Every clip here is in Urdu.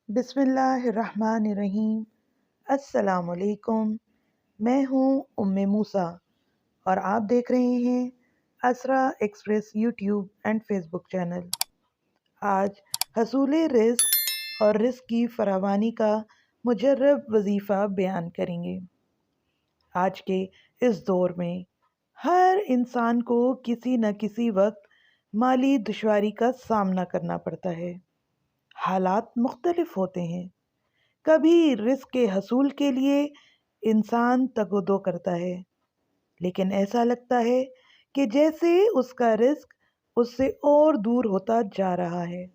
بسم اللہ الرحمن الرحیم۔ السلام علیکم۔ میں ہوں موسیٰ اور آپ دیکھ رہے ہیں Isra express YouTube and Facebook channel. آج حصول رزق اور رزق کی فراوانی کا مجرب وظیفہ بیان کریں گے۔ آج کے اس دور میں ہر انسان کو کسی نہ کسی وقت مالی دشواری کا سامنا کرنا پڑتا ہے۔ حالات مختلف ہوتے ہیں۔ کبھی رزق کے حصول کے لیے انسان تگ و دو کرتا ہے، لیکن ایسا لگتا ہے کہ جیسے اس کا رزق اس سے اور دور ہوتا جا رہا ہے۔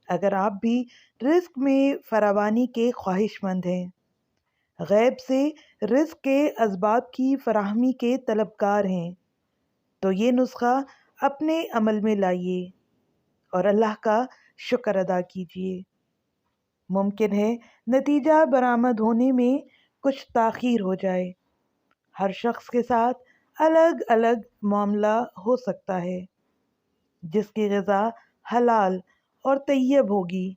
اگر آپ بھی رزق میں فراوانی کے خواہش مند ہیں، غیب سے رزق کے اسباب کی فراہمی کے طلبگار ہیں، تو یہ نسخہ اپنے عمل میں لائیے اور اللہ کا شکر ادا کیجیے۔ ممکن ہے نتیجہ برآمد ہونے میں کچھ تاخیر ہو جائے۔ ہر شخص کے ساتھ الگ الگ معاملہ ہو سکتا ہے۔ جس کی غذا حلال اور طیب ہوگی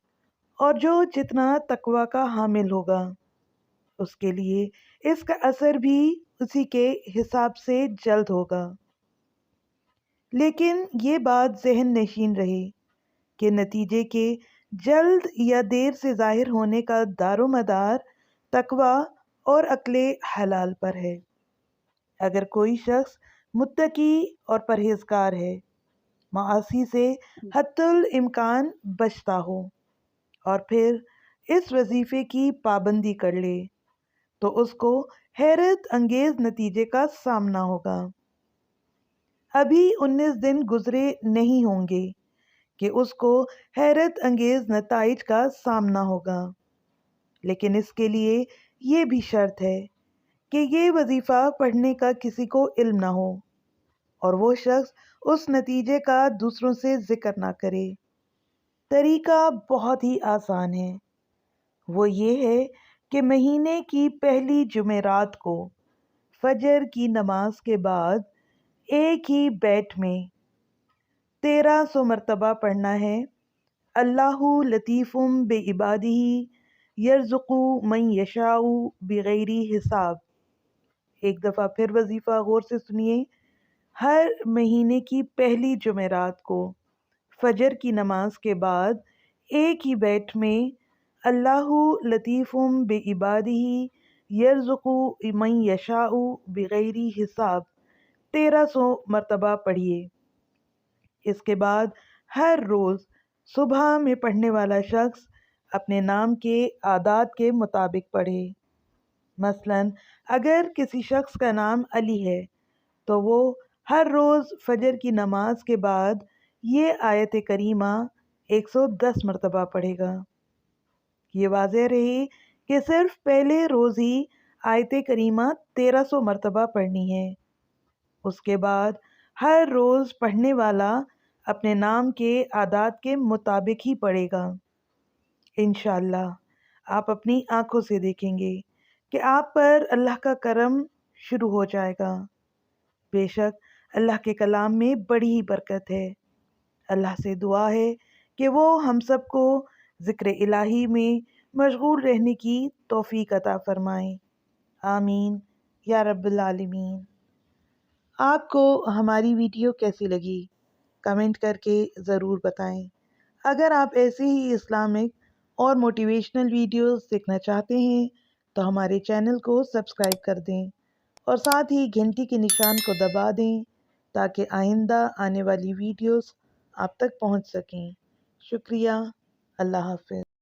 اور جو جتنا تقوی کا حامل ہوگا، اس کے لیے اس کا اثر بھی اسی کے حساب سے جلد ہوگا۔ لیکن یہ بات ذہن نشین رہے کہ نتیجے کے جلد یا دیر سے ظاہر ہونے کا دار و مدار تقوی اور عقل حلال پر ہے۔ اگر کوئی شخص متقی اور پرہیزگار ہے، معاصی سے حتی الامکان بچتا ہو اور پھر اس وظیفے کی پابندی کر لے، تو اس کو حیرت انگیز نتیجے کا سامنا ہوگا۔ ابھی 19 دن گزرے نہیں ہوں گے کہ اس کو حیرت انگیز نتائج کا سامنا ہوگا، لیکن اس کے لیے یہ بھی شرط ہے کہ یہ وظیفہ پڑھنے کا کسی کو علم نہ ہو اور وہ شخص اس نتیجے کا دوسروں سے ذکر نہ کرے۔ طریقہ بہت ہی آسان ہے۔ وہ یہ ہے کہ مہینے کی پہلی جمعرات کو فجر کی نماز کے بعد ایک ہی بیت میں 1300 مرتبہ پڑھنا ہے، اللہ لطیف بعبادہ یرزق من یشاء بغیر حساب۔ ایک دفعہ پھر وظیفہ غور سے سنیے۔ ہر مہینے کی پہلی جمعرات کو فجر کی نماز کے بعد ایک ہی بیت میں اللہ لطیف بعبادہ یرزق من یشاء بغیر حساب 1300 مرتبہ پڑھیے۔ اس کے بعد ہر روز صبح میں پڑھنے والا شخص اپنے نام کے اعداد کے مطابق پڑھے۔ مثلا اگر کسی شخص کا نام علی ہے تو وہ ہر روز فجر کی نماز کے بعد یہ آیت کریمہ 110 مرتبہ پڑھے گا۔ یہ واضح رہے کہ صرف پہلے روز ہی آیت کریمہ 1300 مرتبہ پڑھنی ہے۔ اس کے بعد ہر روز پڑھنے والا اپنے نام کے اعداد کے مطابق ہی پڑھے گا۔ انشاءاللہ آپ اپنی آنکھوں سے دیکھیں گے کہ آپ پر اللہ کا کرم شروع ہو جائے گا۔ بے شک اللہ کے کلام میں بڑی ہی برکت ہے۔ اللہ سے دعا ہے کہ وہ ہم سب کو ذکر الہی میں مشغول رہنے کی توفیق عطا فرمائیں۔ آمین یا رب العالمین۔ آپ کو ہماری ویڈیو کیسی لگی؟ کمنٹ کر کے ضرور بتائیں۔ اگر آپ ایسے ہی اسلامک اور موٹیویشنل ویڈیوز دیکھنا چاہتے ہیں تو ہمارے چینل کو سبسکرائب کر دیں اور ساتھ ہی گھنٹی کے نشان کو دبا دیں تاکہ آئندہ آنے والی ویڈیوز آپ تک پہنچ سکیں۔ شکریہ۔ اللہ حافظ۔